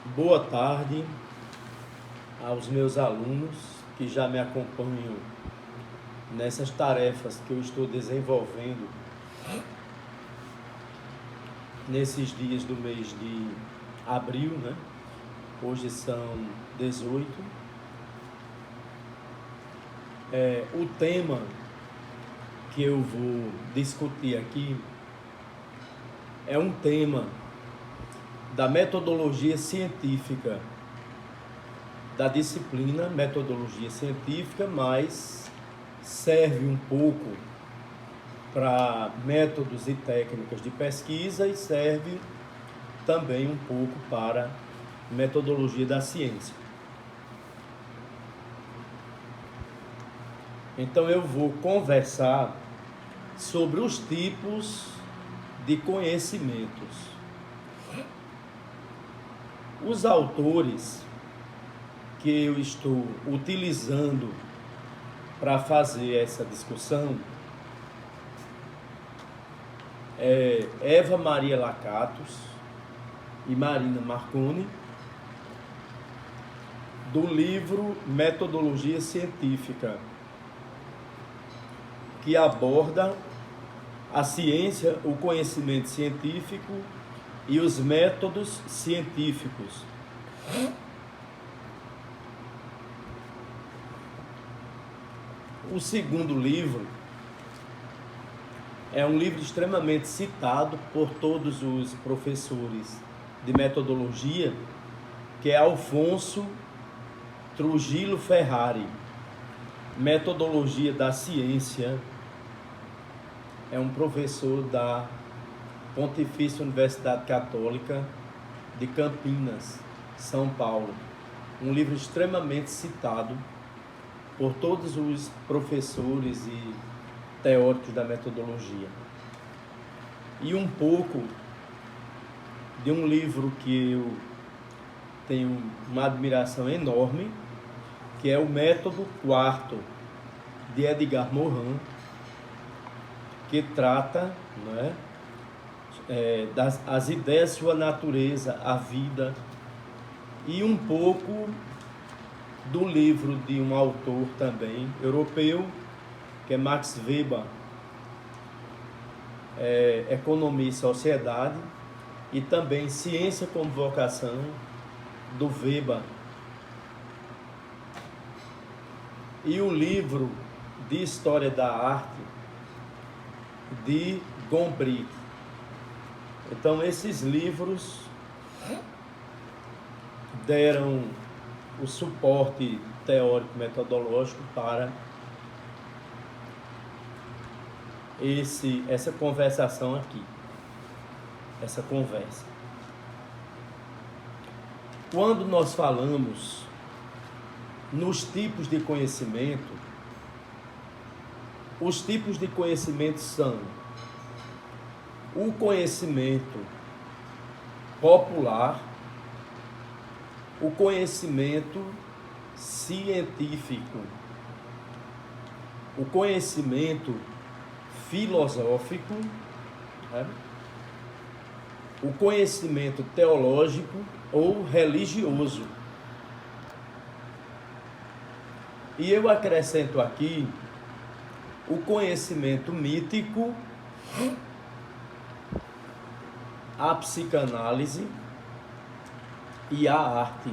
Boa tarde aos meus alunos que já me acompanham nessas tarefas que eu estou desenvolvendo nesses dias do mês de abril, né? Hoje são 18. O tema que eu vou discutir aqui é um tema da metodologia científica, da disciplina metodologia científica, mas serve um pouco para métodos e técnicas de pesquisa e serve também um pouco para metodologia da ciência. Então eu vou conversar sobre os tipos de conhecimentos. Os autores que eu estou utilizando para fazer essa discussão é Eva Maria Lakatos e Marina Marconi, do livro Metodologia Científica, que aborda a ciência, o conhecimento científico e os métodos científicos. O segundo livro é um livro extremamente citado por todos os professores de metodologia, que é Alfonso Trujillo Ferrari, Metodologia da Ciência. É um professor da Pontifícia Universidade Católica de Campinas, São Paulo. Um livro extremamente citado por todos os professores e teóricos da metodologia. E um pouco de um livro que eu tenho uma admiração enorme, que é o Método Quarto, de Edgar Morin, que trata, não é, das ideias, sua natureza, a vida, e um pouco do livro de um autor também europeu, que é Max Weber, Economia e Sociedade, e também Ciência como Vocação, do Weber, e o livro de História da Arte, de Gombrich. Então, esses livros deram o suporte teórico metodológico para essa conversação aqui, essa conversa. Quando nós falamos nos tipos de conhecimento, os tipos de conhecimento são o conhecimento popular, o conhecimento científico, o conhecimento filosófico, né? O conhecimento teológico ou religioso. E eu acrescento aqui o conhecimento mítico, a psicanálise e a arte.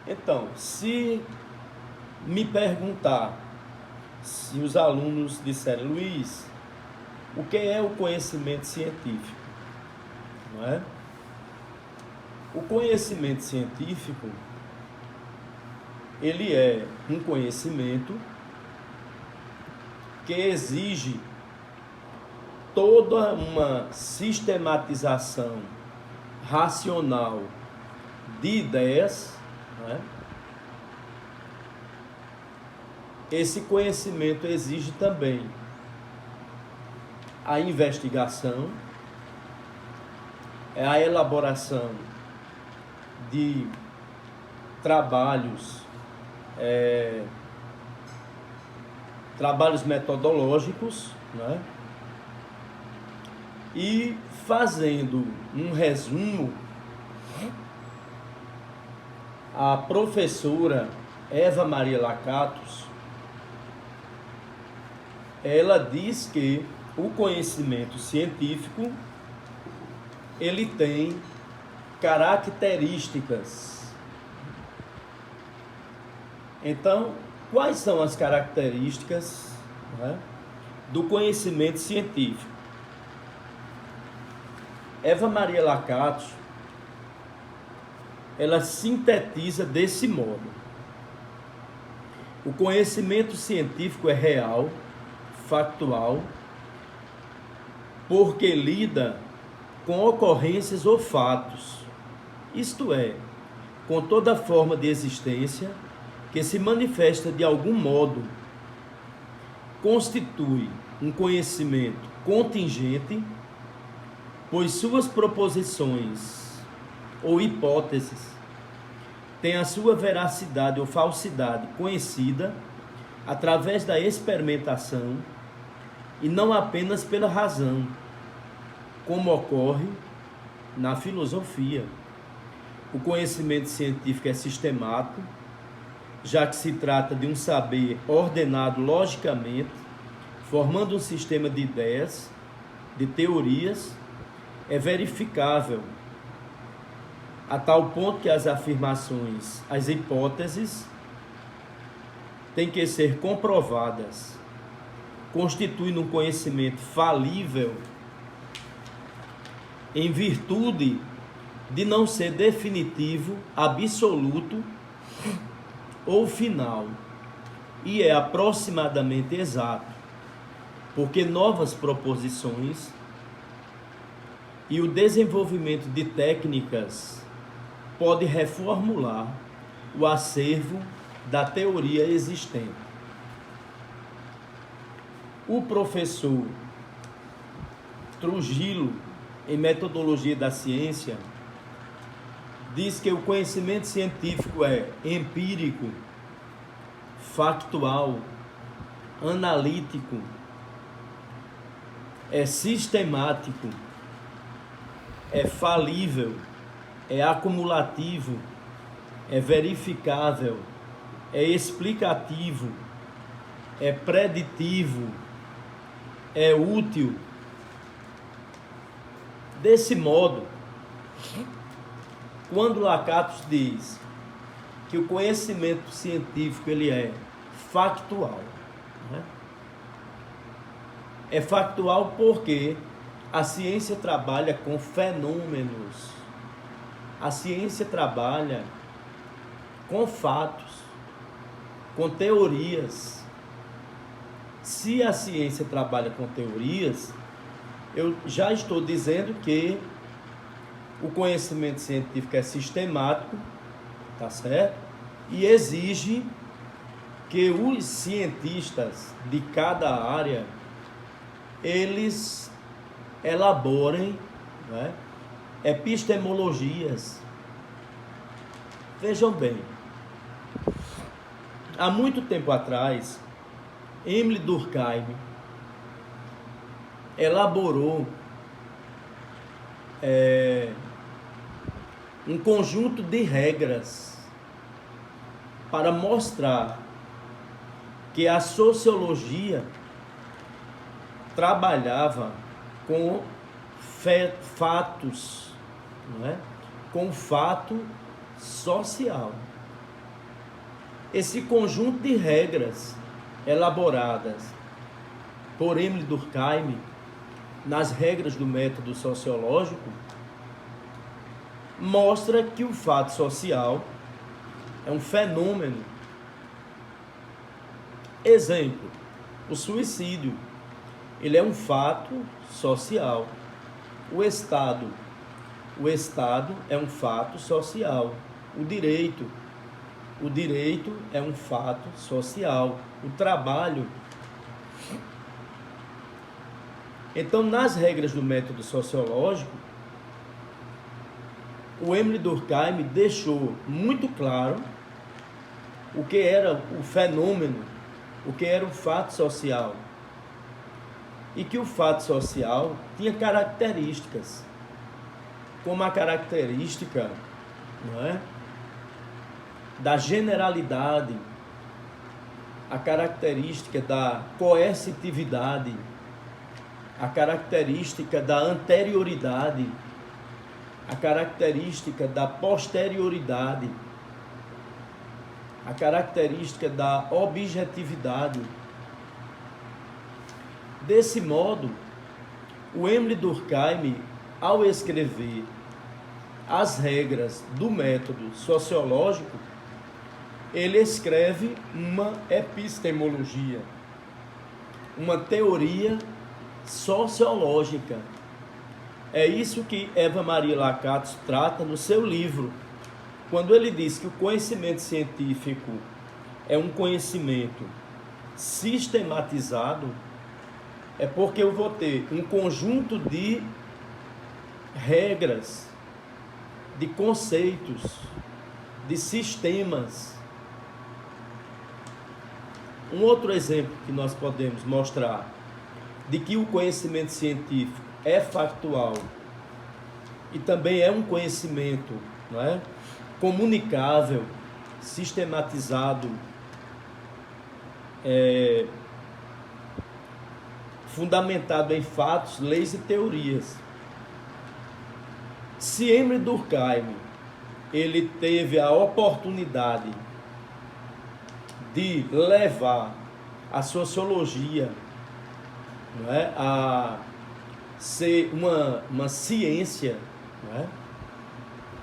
Então, se me perguntar, se os alunos disserem, Luiz, o que é o conhecimento científico? Não é? O conhecimento científico, ele é um conhecimento que exige toda uma sistematização racional de ideias, né? Esse conhecimento exige também a investigação, a elaboração de trabalhos metodológicos, né? E fazendo um resumo, a professora Eva Maria Lakatos, ela diz que o conhecimento científico, ele tem características. Então, quais são as características, né, do conhecimento científico? Eva Maria Lakatos, ela sintetiza desse modo: o conhecimento científico é real, factual, porque lida com ocorrências ou fatos, isto é, com toda forma de existência que se manifesta de algum modo, constitui um conhecimento contingente, pois suas proposições ou hipóteses têm a sua veracidade ou falsidade conhecida através da experimentação e não apenas pela razão, como ocorre na filosofia. O conhecimento científico é sistemático, já que se trata de um saber ordenado logicamente, formando um sistema de ideias, de teorias. É verificável a tal ponto que as afirmações, as hipóteses, têm que ser comprovadas, constituindo um conhecimento falível em virtude de não ser definitivo, absoluto ou final, e é aproximadamente exato, porque novas proposições e o desenvolvimento de técnicas pode reformular o acervo da teoria existente. O professor Trujillo, em Metodologia da Ciência, diz que o conhecimento científico é empírico, factual, analítico, é sistemático, é falível, é acumulativo, é verificável, é explicativo, é preditivo, é útil. Desse modo, quando Lakatos diz que o conhecimento científico ele é factual, né? É factual porque a ciência trabalha com fenômenos, a ciência trabalha com fatos, com teorias. Se a ciência trabalha com teorias, eu já estou dizendo que o conhecimento científico é sistemático, tá certo? E exige que os cientistas de cada área, eles elaborem, né, epistemologias. Vejam bem, há muito tempo atrás, Emile Durkheim elaborou um conjunto de regras para mostrar que a sociologia trabalhava com fatos, não é? Com fato social. Esse conjunto de regras elaboradas por Emile Durkheim nas regras do método sociológico mostra que o fato social é um fenômeno. Exemplo, o suicídio, ele é um fato social. O Estado é um fato social. O direito é um fato social. O trabalho. Então, nas regras do método sociológico, o Emile Durkheim deixou muito claro o que era o fenômeno, o que era o fato social. e que o fato social tinha características, como a característica, não é, da generalidade, a característica da coercitividade, a característica da anterioridade, a característica da posterioridade, a característica da objetividade. Desse modo, o Emile Durkheim, ao escrever as regras do método sociológico, ele escreve uma epistemologia, uma teoria sociológica. É isso que Eva Maria Lacatus trata no seu livro, quando ele diz que o conhecimento científico é um conhecimento sistematizado. É porque eu vou ter um conjunto de regras, de conceitos, de sistemas. Um outro exemplo que nós podemos mostrar de que o conhecimento científico é factual e também é um conhecimento, não é, comunicável, sistematizado, fundamentado em fatos, leis e teorias. Se Emile Durkheim ele teve a oportunidade de levar a sociologia, não é, a ser uma ciência, não é,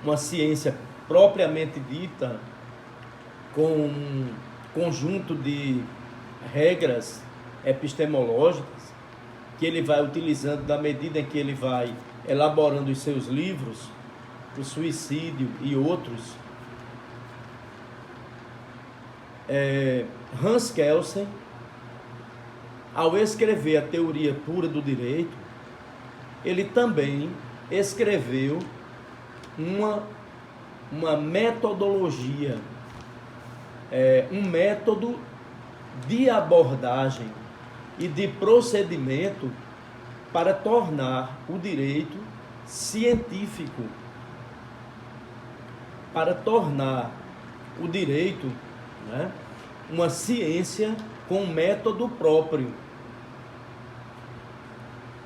uma ciência propriamente dita, com um conjunto de regras epistemológicas que ele vai utilizando na medida em que ele vai elaborando os seus livros, o Suicídio e outros. Hans Kelsen, ao escrever a Teoria Pura do Direito, ele também escreveu uma metodologia, um método de abordagem e de procedimento para tornar o direito científico, para tornar o direito, né, uma ciência com método próprio.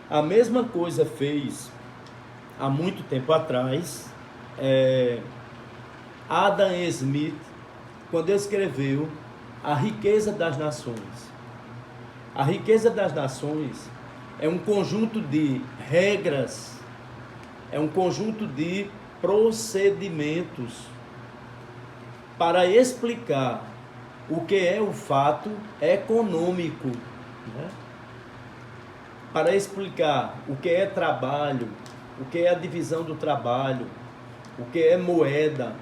A mesma coisa fez há muito tempo atrás Adam Smith, quando escreveu A Riqueza das Nações. A Riqueza das Nações é um conjunto de regras, é um conjunto de procedimentos para explicar o que é o fato econômico, né? Para explicar o que é trabalho, o que é a divisão do trabalho, o que é moeda.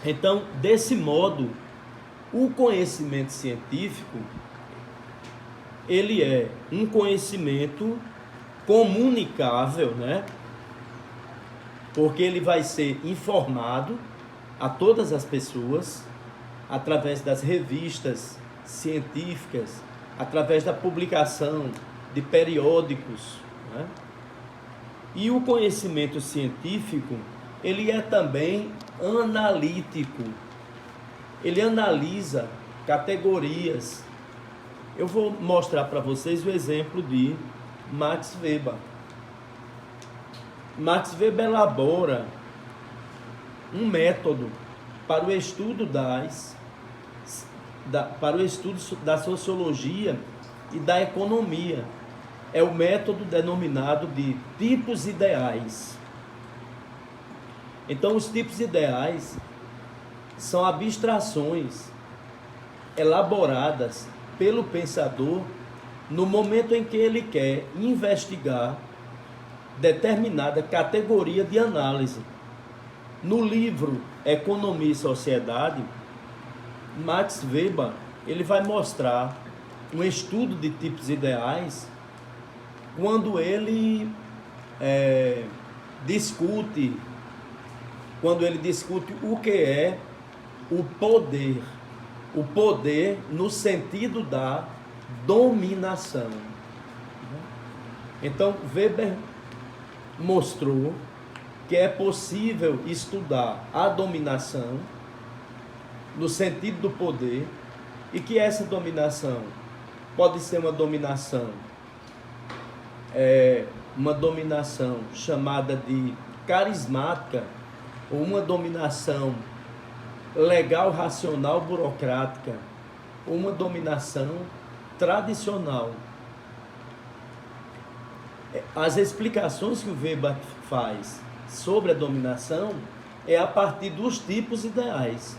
Então, desse modo, o conhecimento científico, ele é um conhecimento comunicável, né? Porque ele vai ser informado a todas as pessoas através das revistas científicas, através da publicação de periódicos, né? E o conhecimento científico, ele é também analítico. Ele analisa categorias. Eu vou mostrar para vocês o exemplo de Max Weber. Max Weber elabora um método para o estudo da sociologia e da economia. É o método denominado de tipos ideais. Então, os tipos ideais são abstrações elaboradas pelo pensador no momento em que ele quer investigar determinada categoria de análise. No livro Economia e Sociedade, Max Weber ele vai mostrar um estudo de tipos ideais quando ele discute o que é o poder no sentido da dominação. Então, Weber mostrou que é possível estudar a dominação no sentido do poder e que essa dominação pode ser uma dominação chamada de carismática ou uma dominação legal, racional, burocrática, ou uma dominação tradicional. As explicações que o Weber faz sobre a dominação é a partir dos tipos ideais.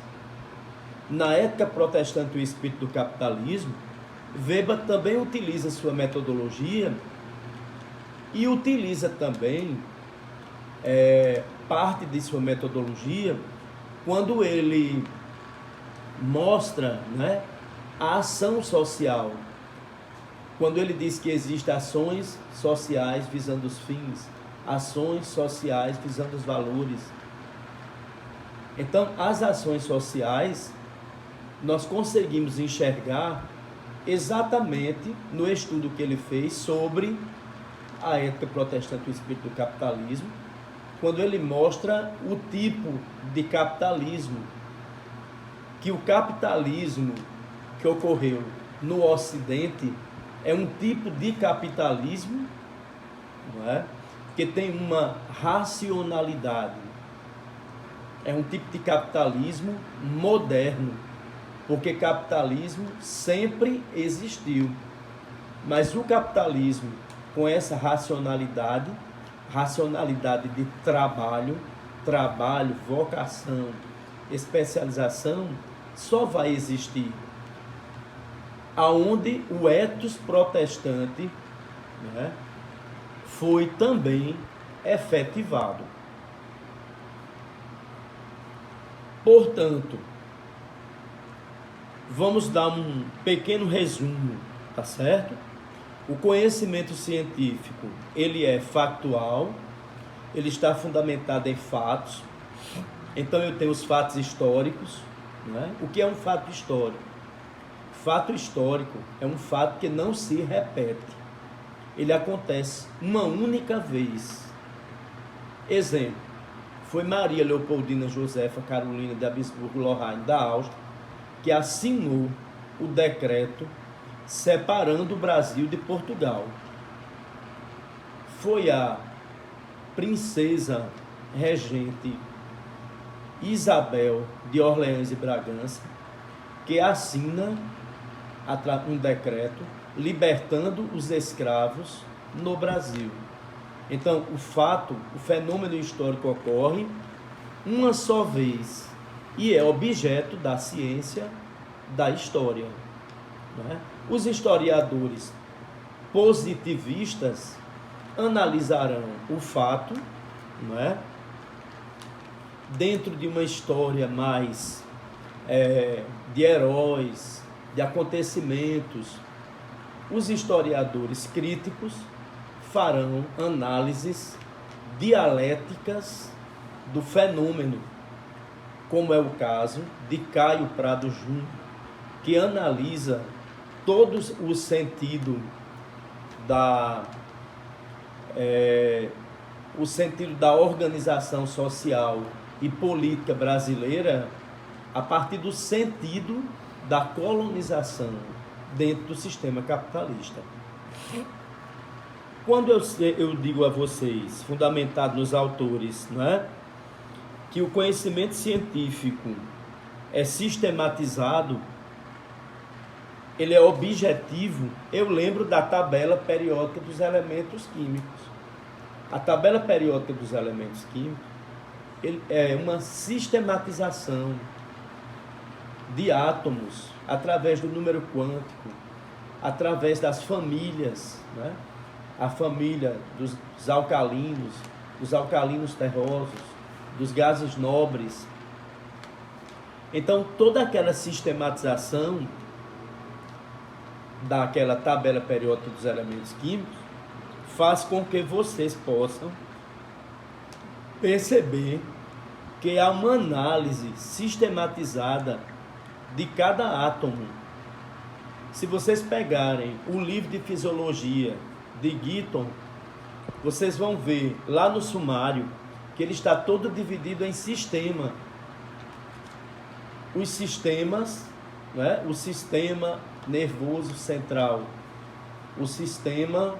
Na ética protestante e o espírito do capitalismo, Weber também utiliza sua metodologia e utiliza também parte de sua metodologia quando ele mostra, né, a ação social. Quando ele diz que existem ações sociais visando os fins, ações sociais visando os valores. Então, as ações sociais, nós conseguimos enxergar exatamente no estudo que ele fez sobre a ética protestante e o espírito do capitalismo, quando ele mostra o tipo de capitalismo, que o capitalismo que ocorreu no Ocidente é um tipo de capitalismo, não é? Que tem uma racionalidade. É um tipo de capitalismo moderno, porque capitalismo sempre existiu. Mas o capitalismo com essa racionalidade de trabalho, vocação, especialização, só vai existir aonde o ethos protestante, né, foi também efetivado. Portanto, vamos dar um pequeno resumo, tá certo? O conhecimento científico, ele é factual, ele está fundamentado em fatos. Então eu tenho os fatos históricos, né? O que é um fato histórico? Fato histórico é um fato que não se repete. Ele acontece uma única vez. Exemplo, foi Maria Leopoldina Josefa Carolina de Habsburgo-Lorraine da Áustria que assinou o decreto separando o Brasil de Portugal. Foi a princesa regente Isabel de Orleans e Bragança que assina um decreto libertando os escravos no Brasil. Então, o fenômeno histórico ocorre uma só vez e é objeto da ciência da história. Não é? Os historiadores positivistas analisarão o fato, não é? Dentro de uma história mais de heróis, de acontecimentos. Os historiadores críticos farão análises dialéticas do fenômeno, como é o caso de Caio Prado Júnior, que analisa todo o sentido da organização social e política brasileira a partir do sentido da colonização dentro do sistema capitalista. Quando eu digo a vocês, fundamentado nos autores, não é, que o conhecimento científico é sistematizado, ele é objetivo, eu lembro da tabela periódica dos elementos químicos. A tabela periódica dos elementos químicos é uma sistematização de átomos através do número quântico, através das famílias, né? A família dos alcalinos terrosos, dos gases nobres. Então, toda aquela sistematização daquela tabela periódica dos elementos químicos faz com que vocês possam perceber que há uma análise sistematizada de cada átomo Se vocês pegarem o livro de fisiologia de Gitton, vocês vão ver lá no sumário que ele está todo dividido em sistema. Os sistemas, né? O sistema nervoso central, o sistema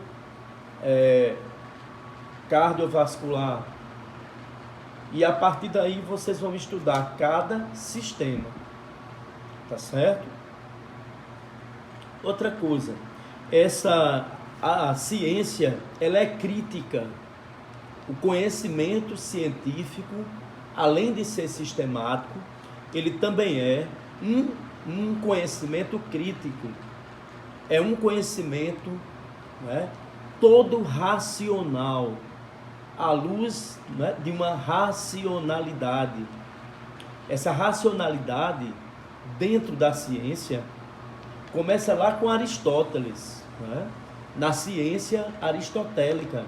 cardiovascular, e a partir daí vocês vão estudar cada sistema, tá certo? Outra coisa, a ciência, ela é crítica. O conhecimento científico, além de ser sistemático, ele também é um conhecimento crítico. É um conhecimento, né, todo racional, à luz, né, de uma racionalidade. Essa racionalidade, dentro da ciência, começa lá com Aristóteles, né, na ciência aristotélica.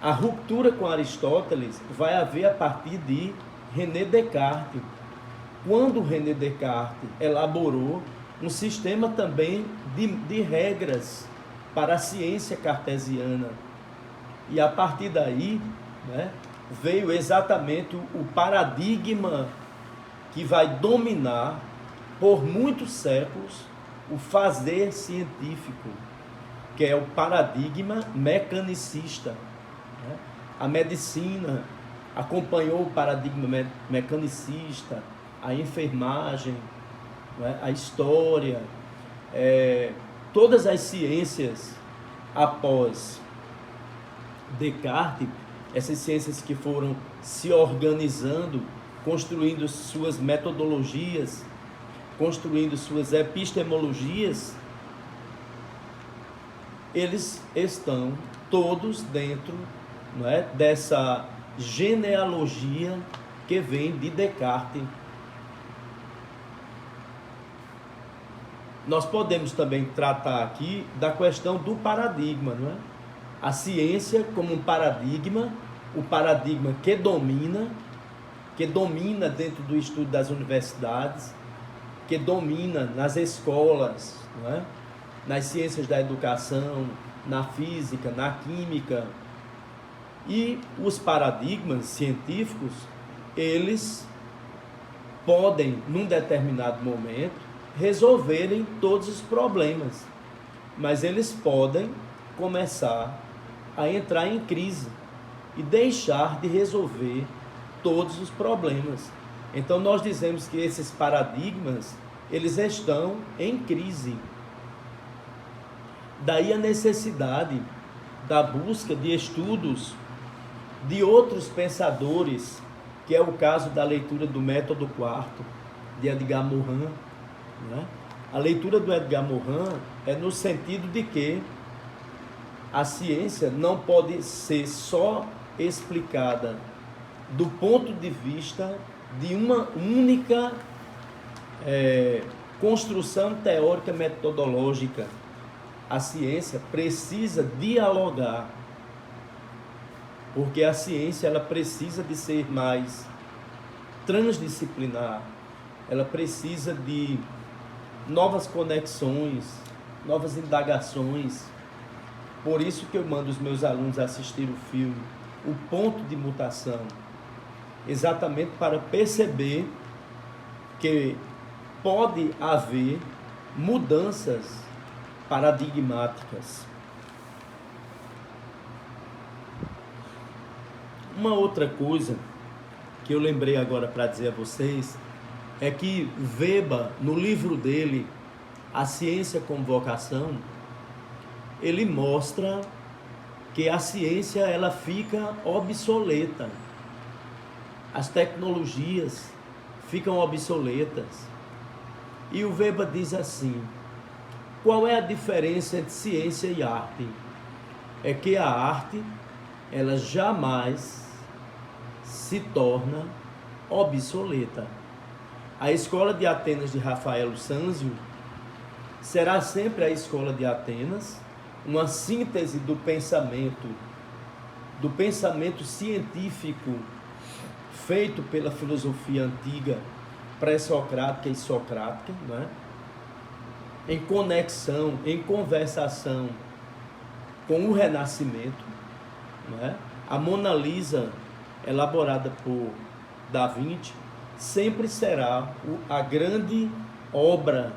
A ruptura com Aristóteles vai haver a partir de René Descartes, quando René Descartes elaborou um sistema também de regras para a ciência cartesiana. E a partir daí, né, veio exatamente o paradigma que vai dominar por muitos séculos o fazer científico, que é o paradigma mecanicista. A medicina acompanhou o paradigma mecanicista, a enfermagem, né, a história, todas as ciências após Descartes, essas ciências que foram se organizando, construindo suas metodologias, construindo suas epistemologias, eles estão todos dentro, não é, dessa genealogia que vem de Descartes. Nós podemos também tratar aqui da questão do paradigma, não é? A ciência como um paradigma, o paradigma que domina dentro do estudo das universidades, que domina nas escolas, não é? Nas ciências da educação, na física, na química. E os paradigmas científicos, eles podem, num determinado momento, resolverem todos os problemas, mas eles podem começar a entrar em crise e deixar de resolver todos os problemas. Então nós dizemos que esses paradigmas, eles estão em crise. Daí a necessidade da busca de estudos de outros pensadores, que é o caso da leitura do Método Quarto, de Edgar Morin, né? A leitura do Edgar Morin é no sentido de que a ciência não pode ser só explicada do ponto de vista de uma única construção teórica metodológica. A ciência precisa dialogar, porque a ciência ela precisa de ser mais transdisciplinar, ela precisa de novas conexões, novas indagações. Por isso que eu mando os meus alunos assistir o filme O Ponto de Mutação, exatamente para perceber que pode haver mudanças paradigmáticas. Uma outra coisa que eu lembrei agora para dizer a vocês é que Weber, no livro dele, A Ciência como Vocação, ele mostra que a ciência ela fica obsoleta. As tecnologias ficam obsoletas. E o Weber diz assim: qual é a diferença entre ciência e arte? É que a arte, ela jamais se torna obsoleta. A escola de Atenas de Rafael Sanzio será sempre a escola de Atenas, uma síntese do pensamento científico feito pela filosofia antiga, pré-socrática e socrática, né? em conexão, em conversação com o Renascimento, né? A Mona Lisa, elaborada por Da Vinci, sempre será a grande obra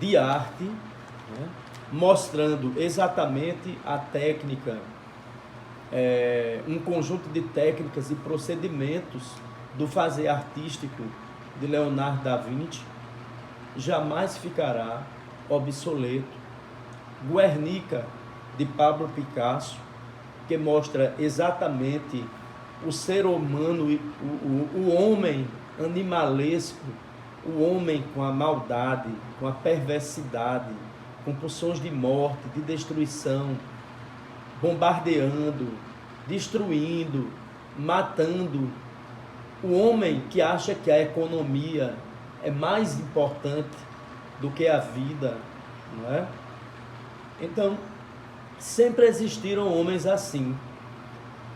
de arte, né? Mostrando exatamente a técnica, um conjunto de técnicas e procedimentos do fazer artístico de Leonardo da Vinci, jamais ficará obsoleto. Guernica, de Pablo Picasso, que mostra exatamente o ser humano, o homem animalesco, o homem com a maldade, com a perversidade, com pulsões de morte, de destruição, bombardeando, destruindo, matando. O homem que acha que a economia é mais importante do que a vida, não é? Então, sempre existiram homens assim,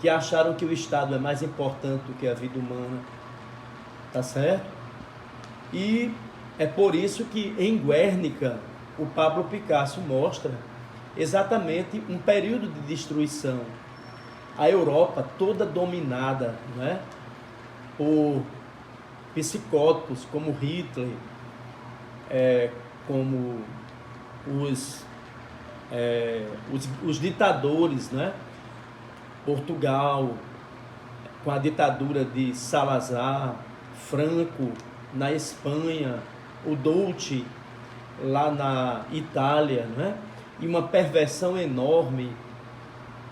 que acharam que o Estado é mais importante do que a vida humana, tá certo? E é por isso que em Guernica o Pablo Picasso mostra exatamente um período de destruição. A Europa toda dominada, não é? Por psicóticos como Hitler, como os ditadores, né? Portugal, com a ditadura de Salazar, Franco na Espanha, o Duce lá na Itália, né? E uma perversão enorme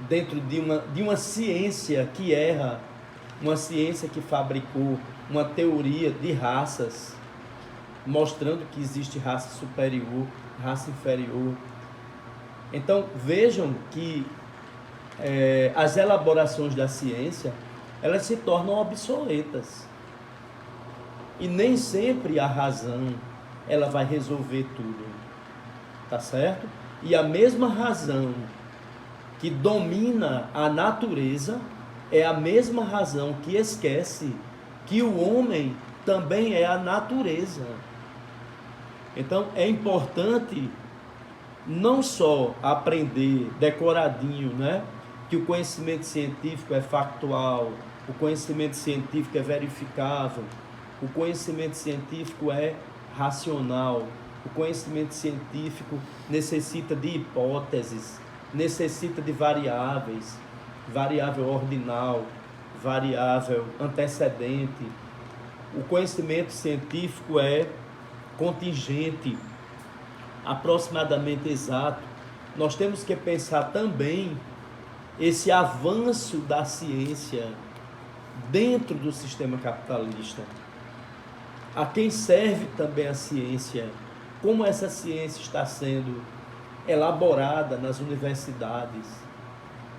dentro de uma ciência que erra, uma ciência que fabricou uma teoria de raças, mostrando que existe raça superior, raça inferior. Então vejam que as elaborações da ciência, elas se tornam obsoletas. E nem sempre a razão ela vai resolver tudo, tá certo? E a mesma razão que domina a natureza é a mesma razão que esquece que o homem também é a natureza. Então é importante não só aprender decoradinho, né? Que o conhecimento científico é factual, o conhecimento científico é verificável, o conhecimento científico é racional, o conhecimento científico necessita de hipóteses, necessita de variáveis, variável ordinal, variável antecedente. O conhecimento científico é contingente, aproximadamente exato. Nós temos que pensar também esse avanço da ciência dentro do sistema capitalista. A quem serve também a ciência? Como essa ciência está sendo elaborada nas universidades?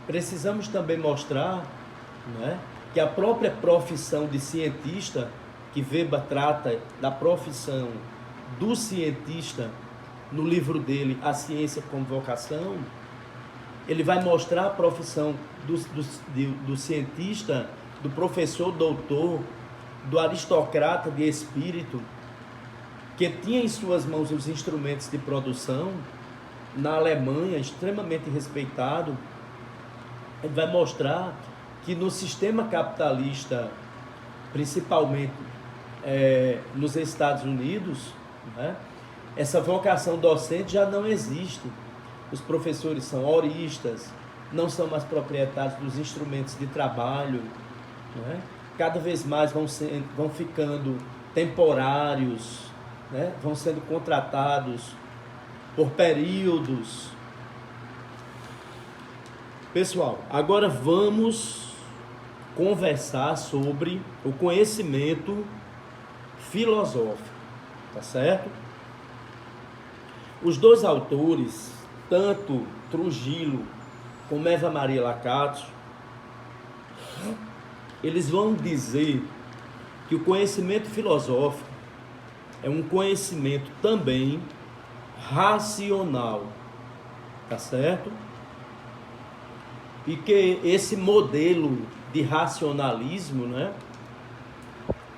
Precisamos também mostrar, né, que a própria profissão de cientista, que Weber trata da profissão do cientista no livro dele, A Ciência como Vocação, ele vai mostrar a profissão do cientista, do professor doutor, do aristocrata de espírito, que tinha em suas mãos os instrumentos de produção, na Alemanha, extremamente respeitado. Ele vai mostrar que no sistema capitalista, principalmente nos Estados Unidos, né, essa vocação docente já não existe. Os professores são horistas, não são mais proprietários dos instrumentos de trabalho, né? Cada vez mais vão ficando temporários, né? Vão sendo contratados por períodos. Pessoal, agora vamos conversar sobre o conhecimento filosófico, tá certo? Os dois autores, tanto Trujillo como Eva Maria Lacato, eles vão dizer que o conhecimento filosófico é um conhecimento também racional, tá certo? E que esse modelo de racionalismo, né,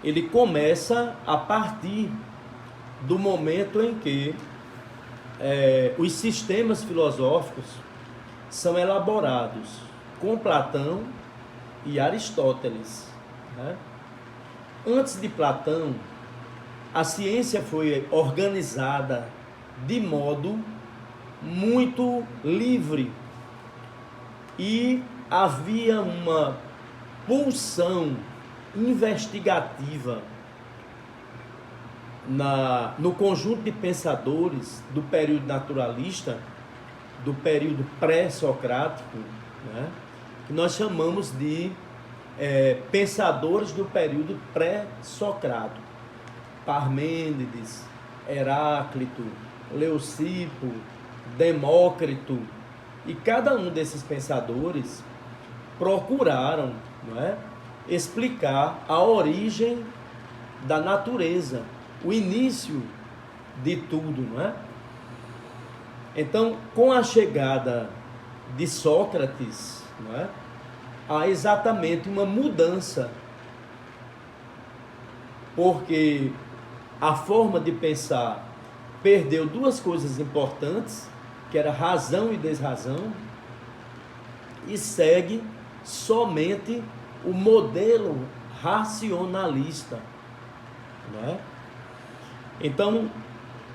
ele começa a partir do momento em que os sistemas filosóficos são elaborados com Platão e Aristóteles, né? Antes de Platão, a ciência foi organizada de modo muito livre e havia uma pulsão investigativa no conjunto de pensadores do período naturalista, do período pré-socrático, né, que nós chamamos de pensadores do período pré-socrático. Parmênides, Heráclito, Leucipo, Demócrito, e cada um desses pensadores procuraram, não é, explicar a origem da natureza, o início de tudo, não é? Então, com a chegada de Sócrates, não é, há exatamente uma mudança, porque a forma de pensar perdeu duas coisas importantes, que era razão e desrazão, e segue somente o modelo racionalista, não é? Então,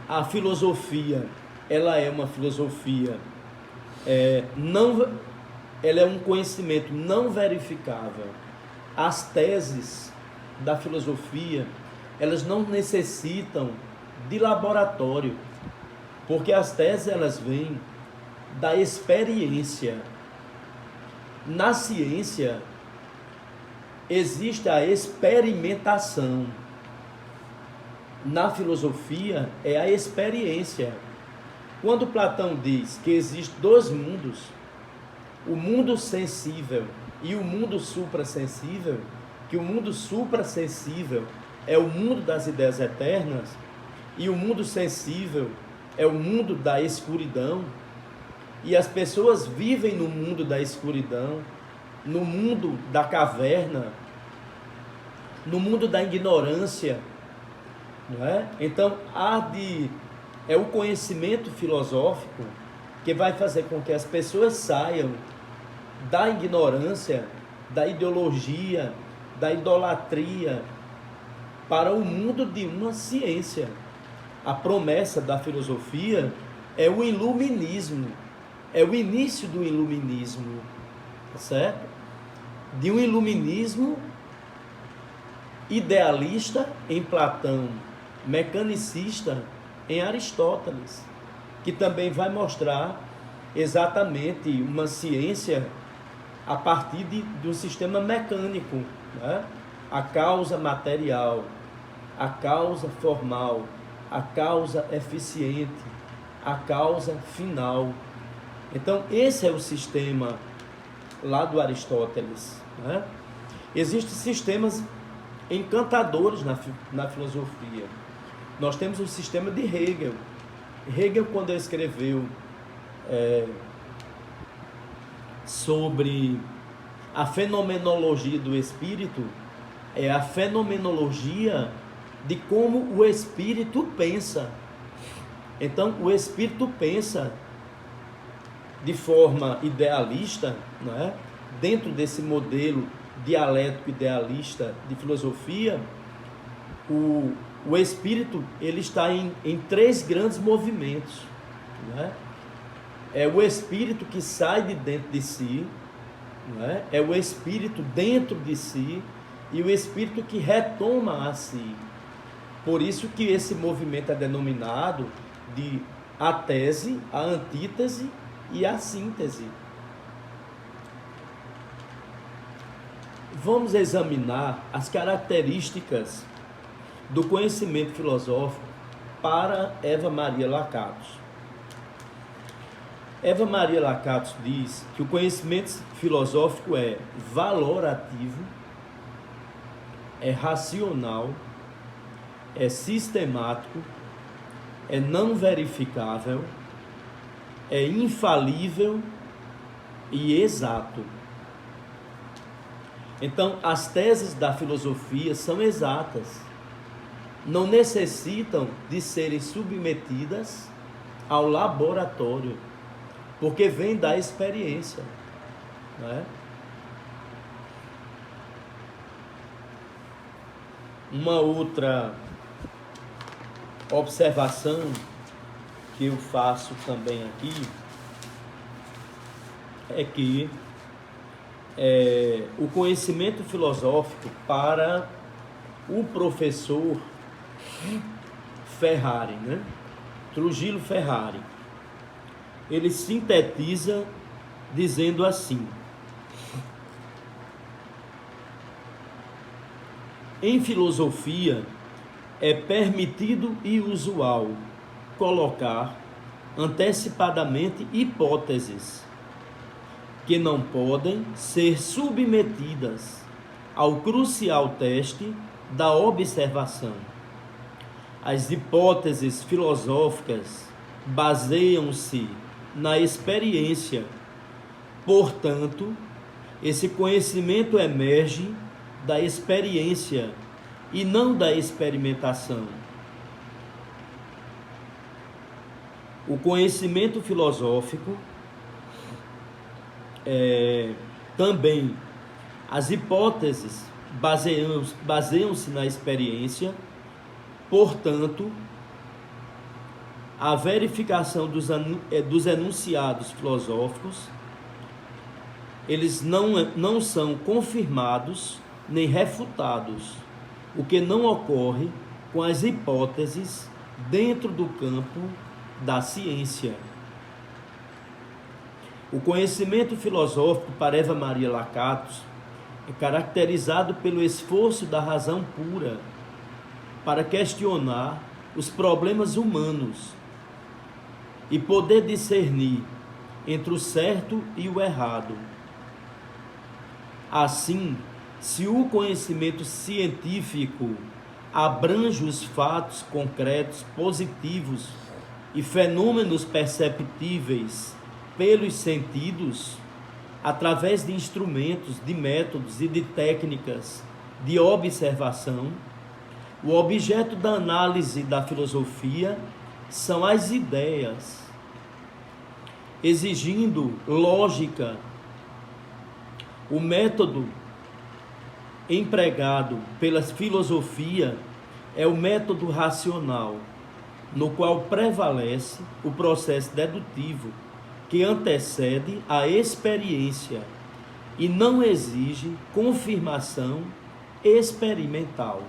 a filosofia, ela é uma filosofia, ela é um conhecimento não verificável. As teses da filosofia, elas não necessitam de laboratório, porque as teses, elas vêm da experiência. Na ciência, existe a experimentação. Na filosofia, é a experiência. Quando Platão diz que existem dois mundos, o mundo sensível e o mundo suprassensível, que o mundo suprassensível é o mundo das ideias eternas e o mundo sensível é o mundo da escuridão, e as pessoas vivem no mundo da escuridão, no mundo da caverna, no mundo da ignorância, não é? Então, é o conhecimento filosófico que vai fazer com que as pessoas saiam da ignorância, da ideologia, da idolatria, para o mundo de uma ciência. A promessa da filosofia é o iluminismo, é o início do iluminismo, tá certo? De um iluminismo idealista em Platão, mecanicista em Aristóteles, que também vai mostrar exatamente uma ciência a partir de um sistema mecânico, né? A causa material, a causa formal, a causa eficiente, a causa final. Então, esse é o sistema lá do Aristóteles, né? Existem sistemas encantadores na filosofia. Nós temos o sistema de Hegel. Hegel, quando escreveu sobre a fenomenologia do espírito, é a fenomenologia de como o espírito pensa. Então, o espírito pensa de forma idealista, não é? Dentro desse modelo dialético idealista de filosofia, o espírito, ele está em três grandes movimentos, não é? É o espírito que sai de dentro de si, não é? É o espírito dentro de si e o espírito que retoma a si. Por isso que esse movimento é denominado de a tese, a antítese e a síntese. Vamos examinar as características do conhecimento filosófico para Eva Maria Lakatos. Eva Maria Lakatos diz que o conhecimento filosófico é valorativo, é racional, é sistemático, é não verificável, é infalível e exato. Então, as teses da filosofia são exatas, não necessitam de serem submetidas ao laboratório, porque vem da experiência, né? Uma outra observação que eu faço também aqui é que o conhecimento filosófico para o professor Ferrari, né? Trujillo Ferrari, ele sintetiza dizendo assim: em filosofia é permitido e usual colocar antecipadamente hipóteses que não podem ser submetidas ao crucial teste da observação. As hipóteses filosóficas baseiam-se na experiência. Portanto, esse conhecimento emerge da experiência e não da experimentação. O conhecimento filosófico também, as hipóteses baseiam-se na experiência, portanto, a verificação dos enunciados filosóficos, eles não são confirmados nem refutados, o que não ocorre com as hipóteses dentro do campo da ciência. O conhecimento filosófico para Eva Maria Lakatos é caracterizado pelo esforço da razão pura para questionar os problemas humanos e poder discernir entre o certo e o errado. Assim, se o conhecimento científico abrange os fatos concretos, positivos e fenômenos perceptíveis pelos sentidos, através de instrumentos, de métodos e de técnicas de observação, o objeto da análise da filosofia são as ideias, exigindo lógica. O método empregado pela filosofia é o método racional, no qual prevalece o processo dedutivo, que antecede a experiência e não exige confirmação experimental.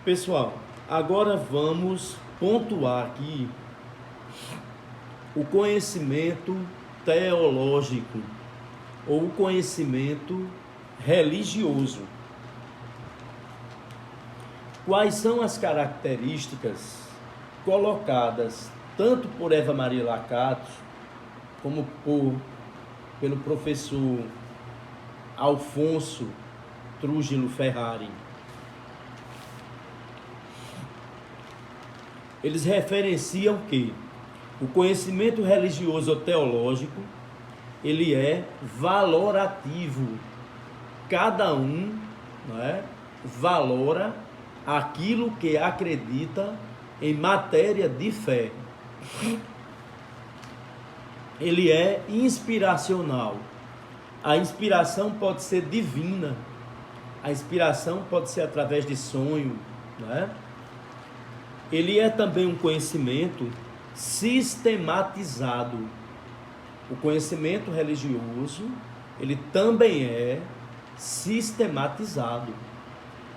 Pessoal, agora vamos pontuar aqui o conhecimento teológico ou o conhecimento religioso. Quais são as características colocadas tanto por Eva Maria Lakatos como pelo professor Alfonso Trujillo Ferrari? Eles referenciam que o conhecimento religioso ou teológico, ele é valorativo. Cada um, valora aquilo que acredita em matéria de fé. Ele é inspiracional. A inspiração pode ser divina. A inspiração pode ser através de sonho, Ele é também um conhecimento sistematizado. O conhecimento religioso, ele também é sistematizado.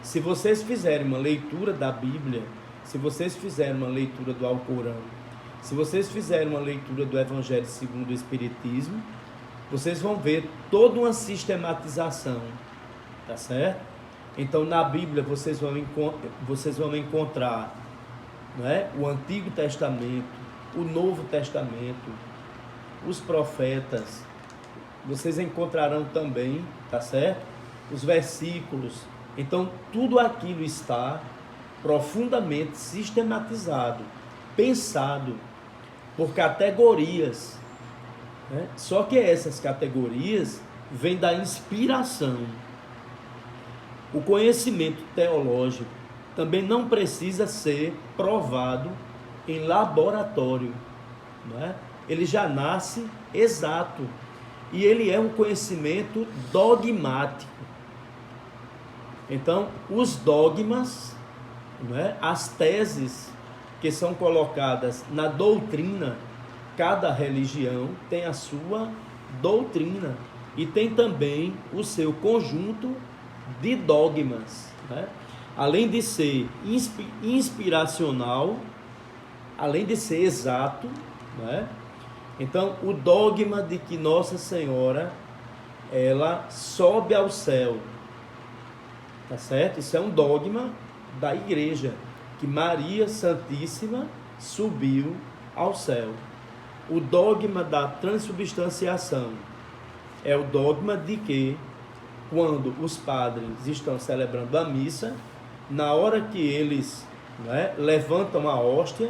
Se vocês fizerem uma leitura da Bíblia, se vocês fizerem uma leitura do Alcorão, se vocês fizerem uma leitura do Evangelho segundo o Espiritismo, vocês vão ver toda uma sistematização, tá certo? Então, na Bíblia, vocês vão encontrar o Antigo Testamento, o Novo Testamento, os profetas. Vocês encontrarão também, tá certo? Os versículos. Então, tudo aquilo está profundamente sistematizado, pensado por categorias. Só que essas categorias vêm da inspiração. O conhecimento teológico também não precisa ser provado em laboratório, não é? Ele já nasce exato e ele é um conhecimento dogmático. Então, os dogmas, não é? As teses que são colocadas na doutrina, cada religião tem a sua doutrina e tem também o seu conjunto de dogmas, né? Além de ser inspiracional, além de ser exato, né? Então, o dogma de que Nossa Senhora, ela sobe ao céu, tá certo? Isso é um dogma da igreja, que Maria Santíssima subiu ao céu. O dogma da transubstanciação é o dogma de que, quando os padres estão celebrando a missa, na hora que eles, né, levantam a hóstia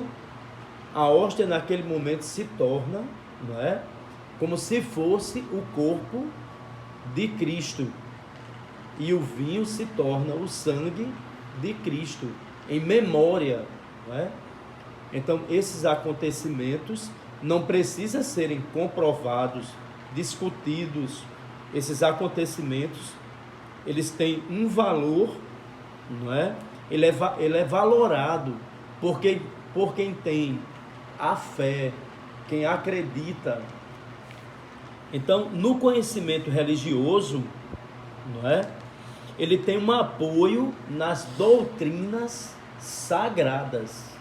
naquele momento se torna, né, como se fosse o corpo de Cristo, e o vinho se torna o sangue de Cristo, em memória, né? Então, esses acontecimentos não precisam serem comprovados, discutidos. Esses acontecimentos, eles têm um valor, não é? Ele é valorado por quem tem a fé, quem acredita. Então, no conhecimento religioso, não é? Ele tem um apoio nas doutrinas sagradas.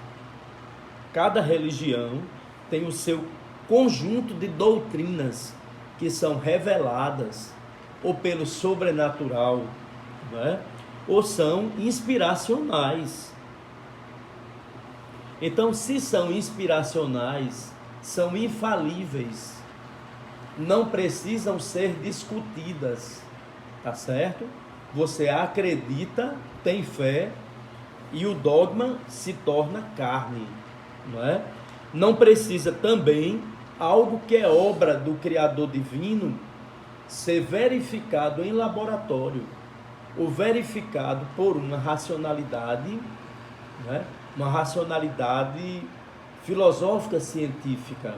Cada religião tem o seu conjunto de doutrinas que são reveladas ou pelo sobrenatural, não é? Ou são inspiracionais. Então, se são inspiracionais, são infalíveis, não precisam ser discutidas, tá certo? Você acredita, tem fé, e o dogma se torna carne, não é? Não precisa também algo que é obra do Criador Divino ser verificado em laboratório, ou verificado por uma racionalidade, né? Uma racionalidade filosófica científica,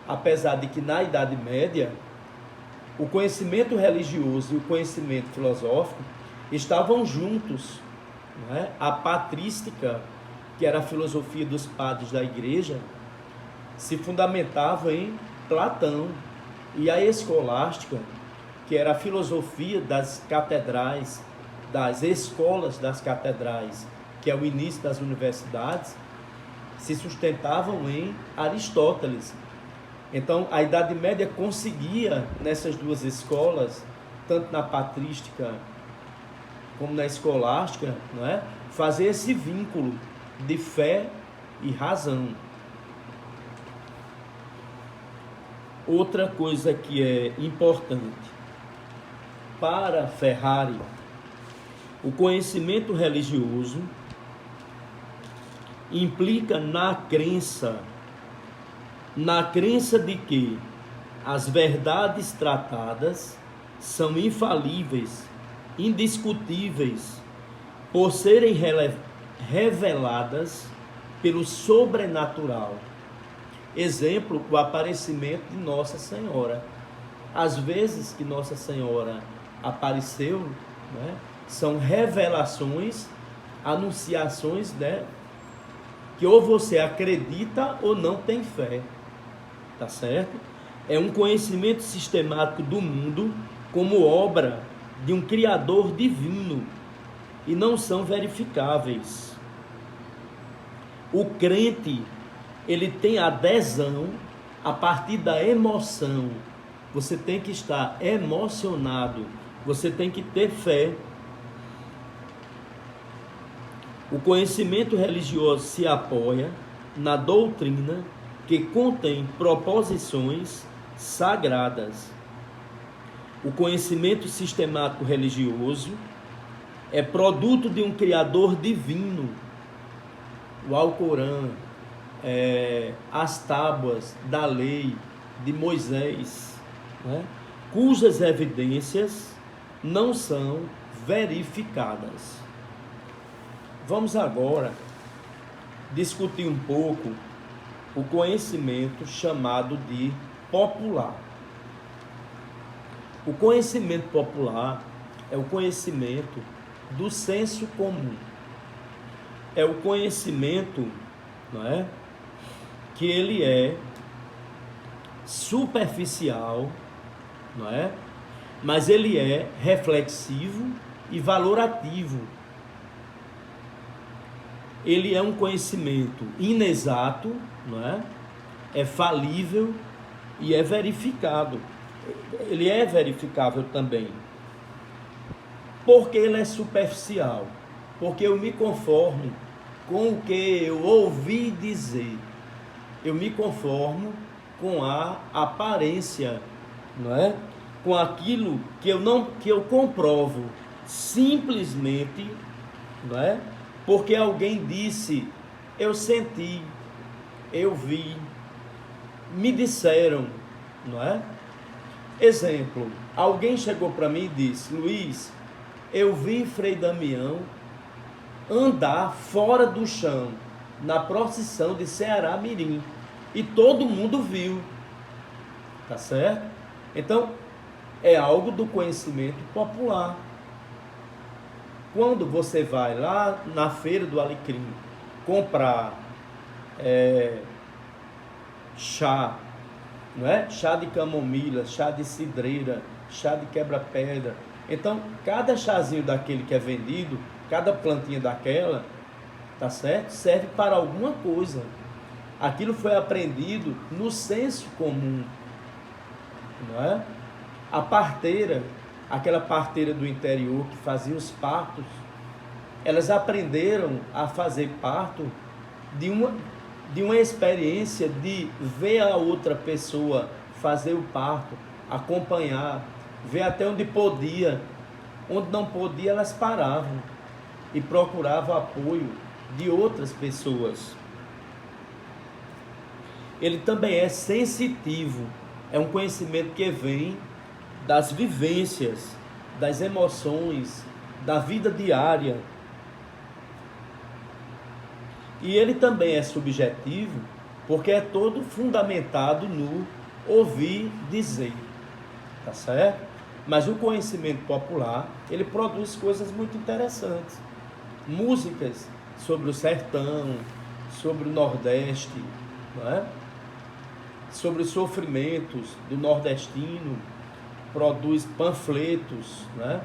apesar de que na Idade Média o conhecimento religioso e o conhecimento filosófico estavam juntos, né? A patrística, que era a filosofia dos padres da igreja, se fundamentava em Platão, e a escolástica, que era a filosofia das catedrais, das escolas das catedrais, que é o início das universidades, se sustentavam em Aristóteles. Então, a Idade Média conseguia, nessas duas escolas, tanto na patrística como na escolástica, não é? Fazer esse vínculo de fé e razão. Outra coisa que é importante para Ferrari, o conhecimento religioso implica na crença de que as verdades tratadas são infalíveis, indiscutíveis, por serem reveladas pelo sobrenatural. Exemplo, o aparecimento de Nossa Senhora. As vezes que Nossa Senhora apareceu, né, são revelações, anunciações, né, que ou você acredita ou não tem fé, tá certo? É um conhecimento sistemático do mundo como obra de um Criador divino e não são verificáveis. O crente, ele tem adesão a partir da emoção. Você tem que estar emocionado, você tem que ter fé. O conhecimento religioso se apoia na doutrina que contém proposições sagradas. O conhecimento sistemático religioso é produto de um Criador divino. O Alcorão, as tábuas da lei de Moisés, né, cujas evidências não são verificadas. Vamos agora discutir um pouco o conhecimento chamado de popular. O conhecimento popular é o conhecimento do senso comum. É o conhecimento, não é, que ele é superficial, não é? Mas ele é reflexivo e valorativo. Ele é um conhecimento inexato, não é? É falível e é verificado. Ele é verificável também. Porque ele é superficial. Porque eu me conformo com o que eu ouvi dizer. Eu me conformo com a aparência, não é? Com aquilo que eu comprovo simplesmente, não é? Porque alguém disse, eu senti, eu vi, me disseram, não é? Exemplo, alguém chegou para mim e disse, Luiz, eu vi Frei Damião andar fora do chão na procissão de Ceará Mirim e todo mundo viu, tá certo? Então, é algo do conhecimento popular. Quando você vai lá na feira do Alecrim comprar chá, não é? Chá de camomila, chá de cidreira, chá de quebra-pedra. Então, cada chazinho daquele que é vendido, cada plantinha daquela, tá certo? Serve para alguma coisa. Aquilo foi aprendido no senso comum, não é? A parteira, aquela parteira do interior que fazia os partos, elas aprenderam a fazer parto de uma experiência de ver a outra pessoa fazer o parto, acompanhar, ver até onde podia, onde não podia elas paravam e procuravam apoio de outras pessoas. Ele também é sensitivo, é um conhecimento que vem das vivências, das emoções, da vida diária. E ele também é subjetivo, porque é todo fundamentado no ouvir dizer, tá certo? Mas o conhecimento popular, ele produz coisas muito interessantes. Músicas sobre o sertão, sobre o Nordeste, não é? Sobre os sofrimentos do nordestino, produz panfletos, né,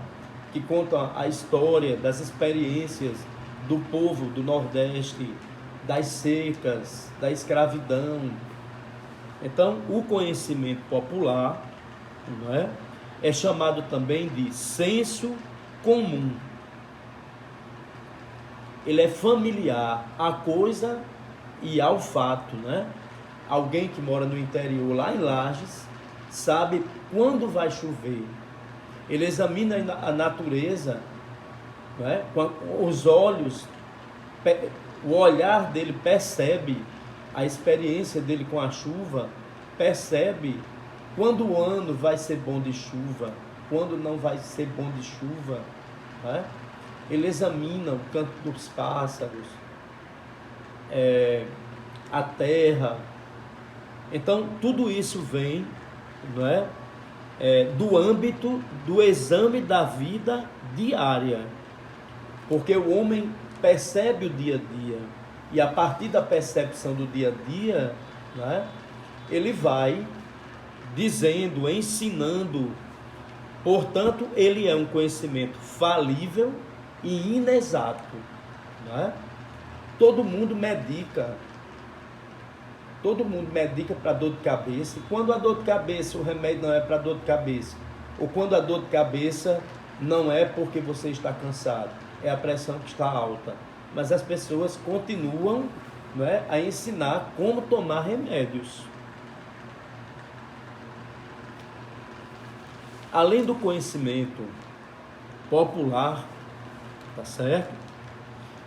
que contam a história das experiências do povo do Nordeste, das secas, da escravidão. Então, o conhecimento popular, não é, é chamado também de senso comum. Ele é familiar à coisa e ao fato, né? Alguém que mora no interior, lá em Lages, sabe quando vai chover. Ele examina a natureza, não é? Com os olhos, o olhar dele percebe a experiência dele com a chuva, percebe quando o ano vai ser bom de chuva, quando não vai ser bom de chuva, não é? Ele examina o canto dos pássaros, a terra. Então, tudo isso vem, não é, do âmbito do exame da vida diária. Porque o homem percebe o dia a dia. E a partir da percepção do dia a dia, não é, ele vai dizendo, ensinando. Portanto, ele é um conhecimento falível e inexato, não é? Todo mundo medica para dor de cabeça. Quando a dor de cabeça, o remédio não é para dor de cabeça, ou quando a dor de cabeça não é porque você está cansado, é a pressão que está alta. Mas as pessoas continuam, não é, a ensinar como tomar remédios. Além do conhecimento popular, tá certo?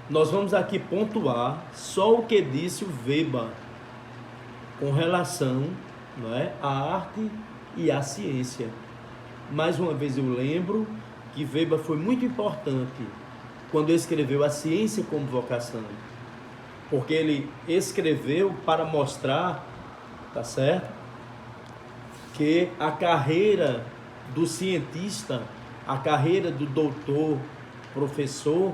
Nós vamos aqui pontuar só o que disse o Weber com relação, não é, à arte e à ciência. Mais uma vez eu lembro que Weber foi muito importante quando escreveu A Ciência como Vocação, porque ele escreveu para mostrar, tá certo, que a carreira do cientista, a carreira do doutor, professor,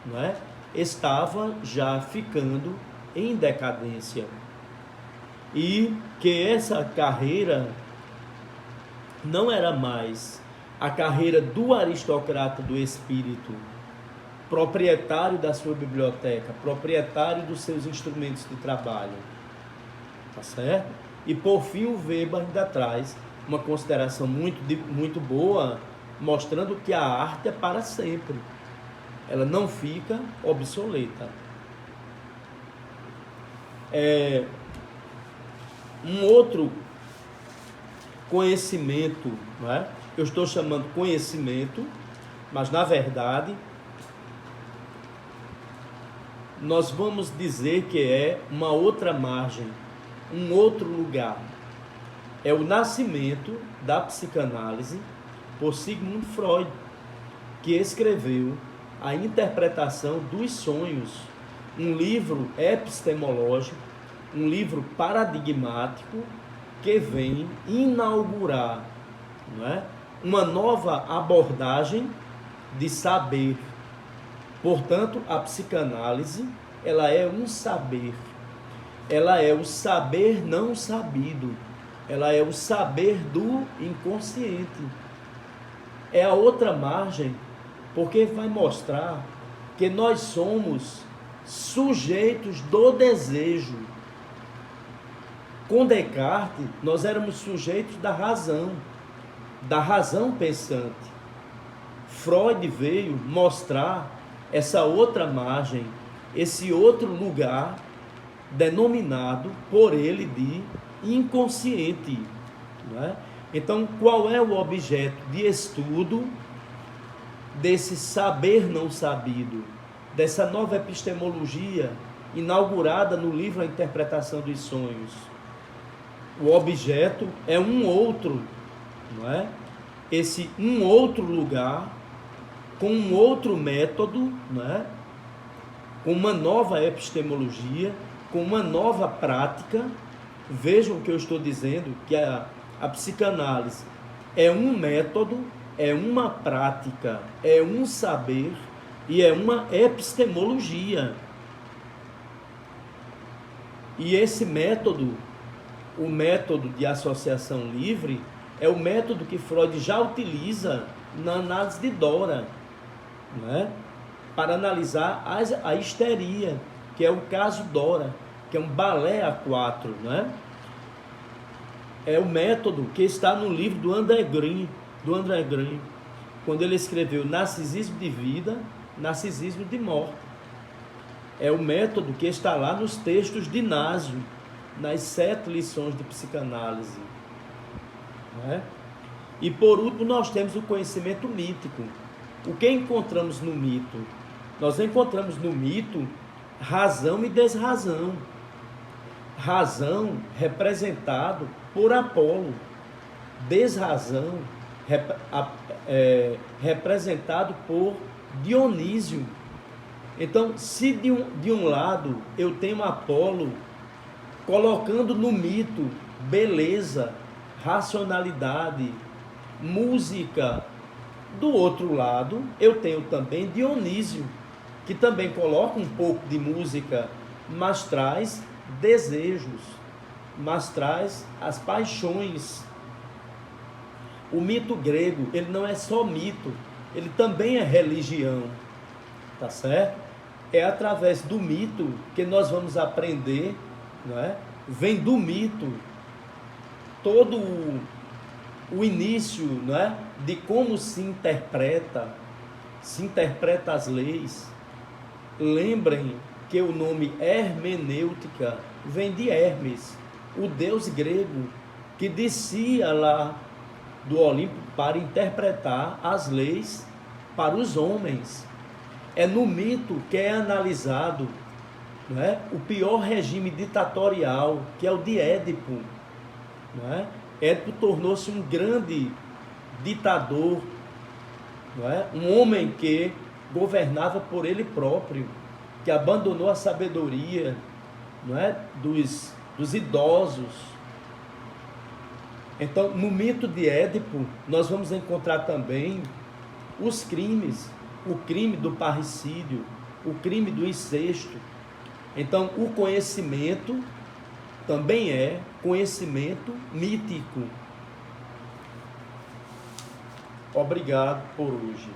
não é, estava já ficando em decadência, e que essa carreira não era mais a carreira do aristocrata do espírito, proprietário da sua biblioteca, proprietário dos seus instrumentos de trabalho, tá certo? E por fim o Weber ainda traz uma consideração muito boa, mostrando que a arte é para sempre, ela não fica obsoleta. Um outro conhecimento, não é? Eu estou chamando conhecimento, mas na verdade nós vamos dizer que é uma outra margem, um outro lugar. É o nascimento da psicanálise por Sigmund Freud, que escreveu A Interpretação dos Sonhos, um livro epistemológico, um livro paradigmático que vem inaugurar, não é, uma nova abordagem de saber. Portanto, a psicanálise, ela é um saber, ela é o saber não sabido, ela é o saber do inconsciente. É a outra margem, porque vai mostrar que nós somos sujeitos do desejo. Com Descartes, nós éramos sujeitos da razão pensante. Freud veio mostrar essa outra margem, esse outro lugar, denominado por ele de inconsciente, não é? Então, qual é o objeto de estudo desse saber não sabido, dessa nova epistemologia inaugurada no livro A Interpretação dos Sonhos? O objeto é um outro, não é? Esse um outro lugar, com um outro método, não é? Com uma nova epistemologia, com uma nova prática. Vejam o que eu estou dizendo, que a psicanálise é um método, é uma prática, é um saber e é uma epistemologia. E esse método, o método de associação livre, é o método que Freud já utiliza na análise de Dora, né? Para analisar a histeria, que é o caso Dora, que é um balé a quatro, né? É o método que está no livro do André Green, quando ele escreveu Narcisismo de Vida, Narcisismo de Morte. É o método que está lá nos textos de Nasio, nas 7 lições de psicanálise, né? E por último nós temos o conhecimento mítico. O que encontramos no mito? Nós encontramos no mito razão e desrazão. Razão representado por Apolo, desrazão representado por Dionísio. Então, se de um lado eu tenho Apolo colocando no mito beleza, racionalidade, música, do outro lado eu tenho também Dionísio, que também coloca um pouco de música, mas traz desejos, mas traz as paixões. O mito grego, ele não é só mito, ele também é religião, tá certo? É através do mito que nós vamos aprender, não é? Vem do mito todo o início, não é? De como se interpreta as leis. Lembrem que o nome hermenêutica vem de Hermes, o deus grego que descia lá do Olimpo para interpretar as leis para os homens. É no mito que é analisado, não é? O pior regime ditatorial, que é o de Édipo, não é? Édipo tornou-se um grande ditador, não é? Um homem que governava por ele próprio, que abandonou a sabedoria, não é? dos idosos. Então, no mito de Édipo, nós vamos encontrar também os crimes, o crime do parricídio, o crime do incesto. Então, o conhecimento também é conhecimento mítico. Obrigado por hoje.